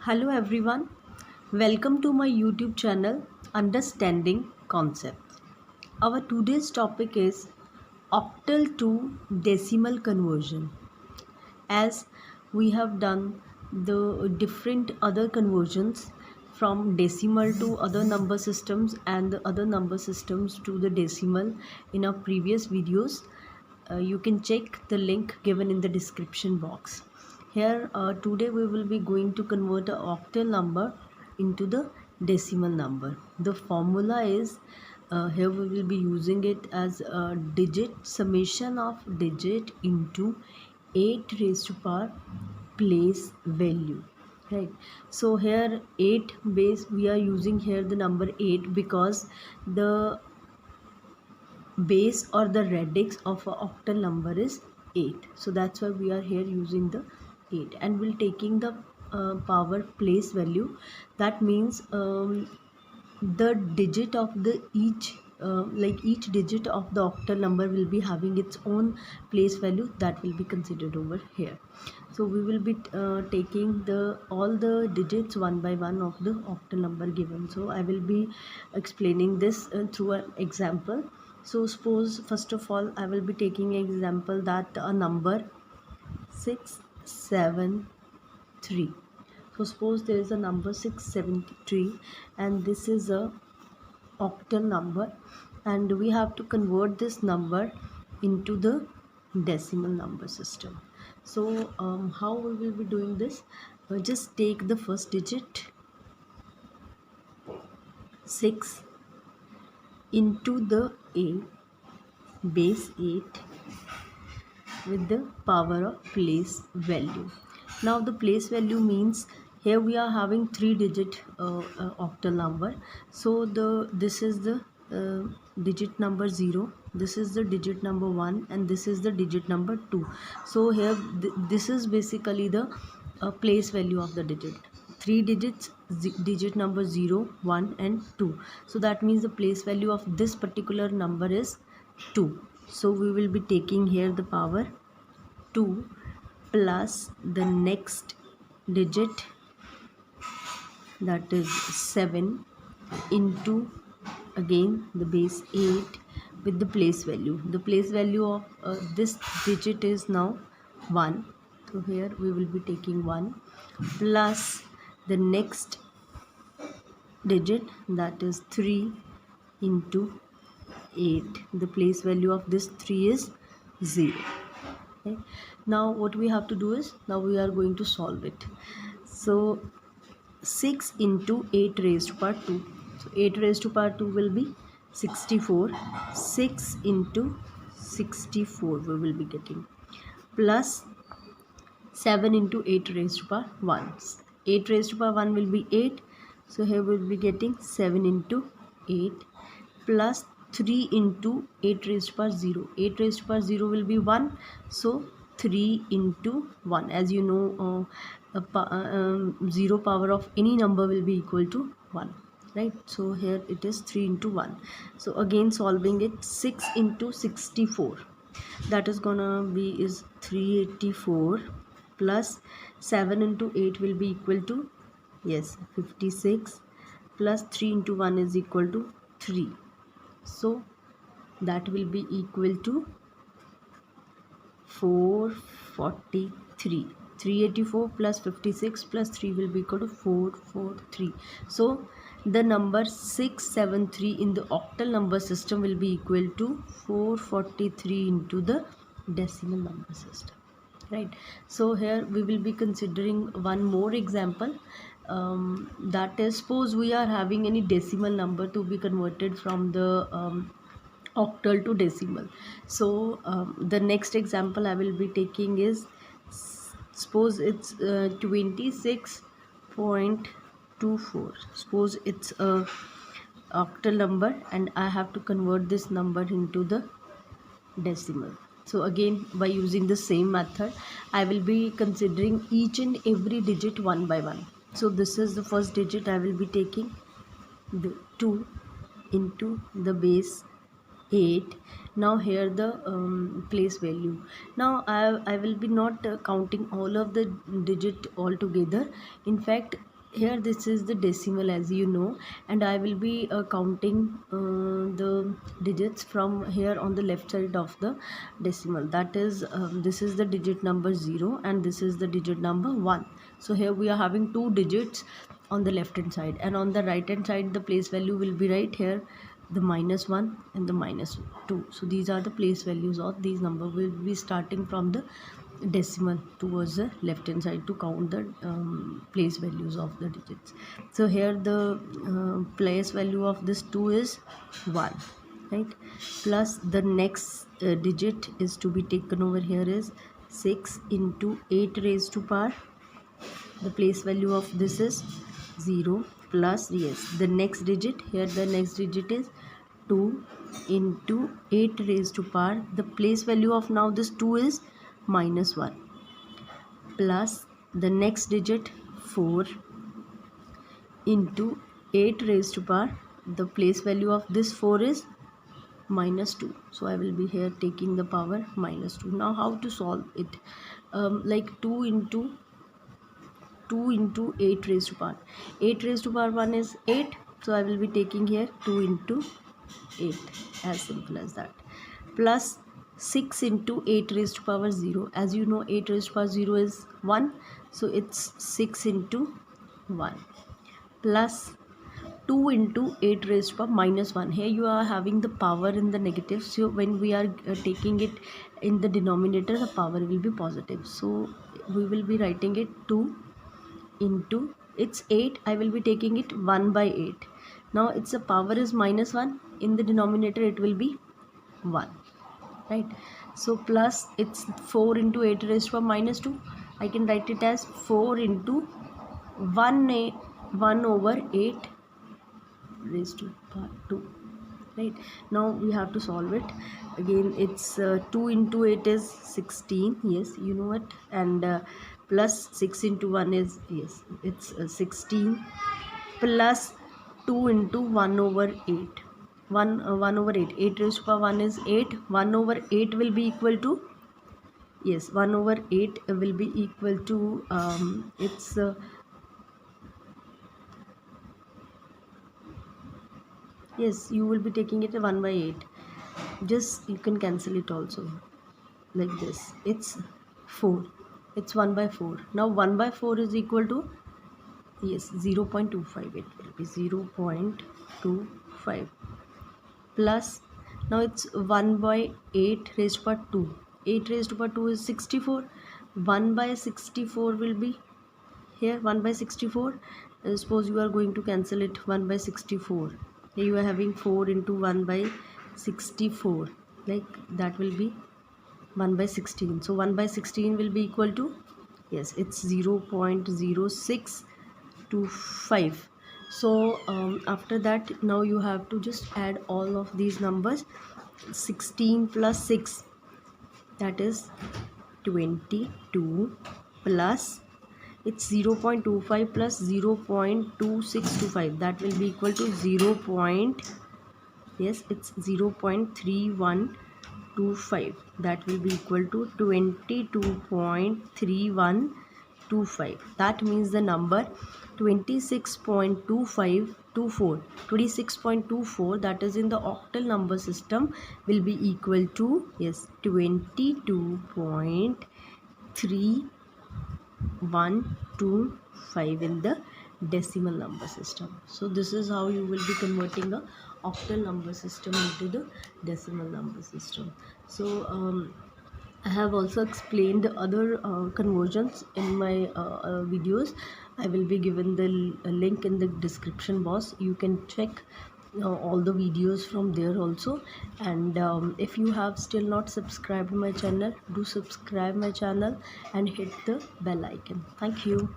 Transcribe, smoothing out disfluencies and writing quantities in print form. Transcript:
Hello everyone, welcome to my YouTube channel Understanding Concepts. Our today's topic is octal to decimal conversion. As we have done the different other conversions from decimal to other number systems and the other number systems to the decimal in our previous videos, you can check the link given in the description box. Here today we will be going to convert a octal number into the decimal number. The formula is here we will be using it as a digit summation of digit into 8 raised to power place value, right? So here 8 base, we are using here the number 8 because the base or the radix of a octal number is 8, so that's why we are here using the 8, and we'll taking the power place value. That means the digit of the each digit of the octal number will be having its own place value that will be considered over here. So we will be taking the all the digits one by one of the octal number given. So I will be explaining this through an example. So suppose first of all I will be taking an example that a number 673. So suppose there is a number 673 and this is a octal number, and we have to convert this number into the decimal number system. So how we will be doing this? Just take the first digit 6 into the a base 8 with the power of place value. Now the place value means here we are having 3 digit octal number. So this is the digit number 0, this is the digit number 1, and this is the digit number 2. So here this is basically the place value of the digit. 3 digits, digit number 0, 1 and 2. So that means the place value of this particular number is 2. So we will be taking here the power 2 plus the next digit, that is 7, into again the base 8 with the place value. The place value of this digit is now 1. So here we will be taking 1 plus the next digit, that is 3 into 8. The place value of this 3 is 0. Okay. Now what we have to do is, now we are going to solve it. So 6 into 8 raised to power 2. So 8 raised to power 2 will be 64. 6 into 64 we will be getting, plus 7 into 8 raised to power 1. 8 raised to power 1 will be 8. So here we will be getting 7 into 8 plus 3 into 8 raised to power 0. 8 raised to power 0 will be 1. So 3 into 1. As you know, 0 power of any number will be equal to 1. Right? So here it is 3 into 1. So again solving it, 6 into 64. That is gonna be is 384 plus 7 into 8 will be equal to, yes, 56, plus 3 into 1 is equal to 3. So that will be equal to 443. 384 plus 56 plus 3 will be equal to 443. So the number 673 in the octal number system will be equal to 443 into the decimal number system. Right? So here we will be considering one more example. That is, suppose we are having any decimal number to be converted from the octal to decimal. So the next example I will be taking is, suppose it's 26.24. suppose it's a octal number and I have to convert this number into the decimal. So again, by using the same method, I will be considering each and every digit one by one. So this is the first digit. I will be taking the 2 into the base 8. Now here the place value. Now I will be not counting all of the digit all together. In fact, here this is the decimal, as you know, and I will be counting the digits from here on the left side of the decimal. That is, this is the digit number 0 and this is the digit number 1. So here we are having two digits on the left hand side, and on the right hand side the place value will be right here, the -1 and the -2. So these are the place values of these numbers. Will be starting from the decimal towards the left hand side to count the place values of the digits. So here the place value of this 2 is 1, right? Plus the next digit is to be taken over here is 6 into 8 raised to power. The place value of this is 0, plus, yes, the next digit here, the next digit is 2 into 8 raised to power. The place value of now this 2 is -1, plus the next digit 4 into 8 raised to power. The place value of this 4 is -2. So I will be here taking the power -2. Now how to solve it? Like 2 into 8 raised to power. 8 raised to power 1 is 8. So I will be taking here 2 into 8. As simple as that. Plus 6 into 8 raised to power 0. As you know, 8 raised to power 0 is 1. So it's 6 into 1. Plus 2 into 8 raised to power -1. Here you are having the power in the negative. So when we are taking it in the denominator, the power will be positive. So we will be writing it 2 into, it's 8. I will be taking it 1 by 8. Now its power is -1. In the denominator it will be 1. Right? So plus it's 4 into 8 raised to power -2. I can write it as 4 into 1 over 8 raised to power 2. Right? Now we have to solve it. Again, it's 2 into 8 is 16. Yes, you know it. And plus 6 into 1 is, yes, it's 16. Plus 2 into 1 over 8. 1 over 8. 8 raised to power 1 is 8. 1 over 8 will be equal to, yes, 1 over 8 will be equal to, it's yes, you will be taking it 1 by 8. Just you can cancel it also like this. It's 4. It's 1 by 4. Now 1 by 4 is equal to, yes, 0.25. It will be 0.25. Plus, now it's 1 by 8 raised to power 2. 8 raised to power 2 is 64. 1 by 64 will be here, 1 by 64. Suppose you are going to cancel it 1 by 64. Here you are having 4 into 1 by 64. Like that will be 1 by 16. So 1 by 16 will be equal to, yes, it's 0.0625. So after that, now you have to just add all of these numbers. 16 plus 6, that is 22, plus it's 0.25 plus 0.2625, that will be equal to 0.3125. That will be equal to 22.3125. That means the number 26.2524, that is in the octal number system, will be equal to, yes, 22.3125 in the decimal number system. So this is how you will be converting a octal number system into the decimal number system. So I have also explained the other conversions in my videos. I will be given the link in the description box. You can check all the videos from there also. And if you have still not subscribed my channel, do subscribe my channel and hit the bell icon. Thank you.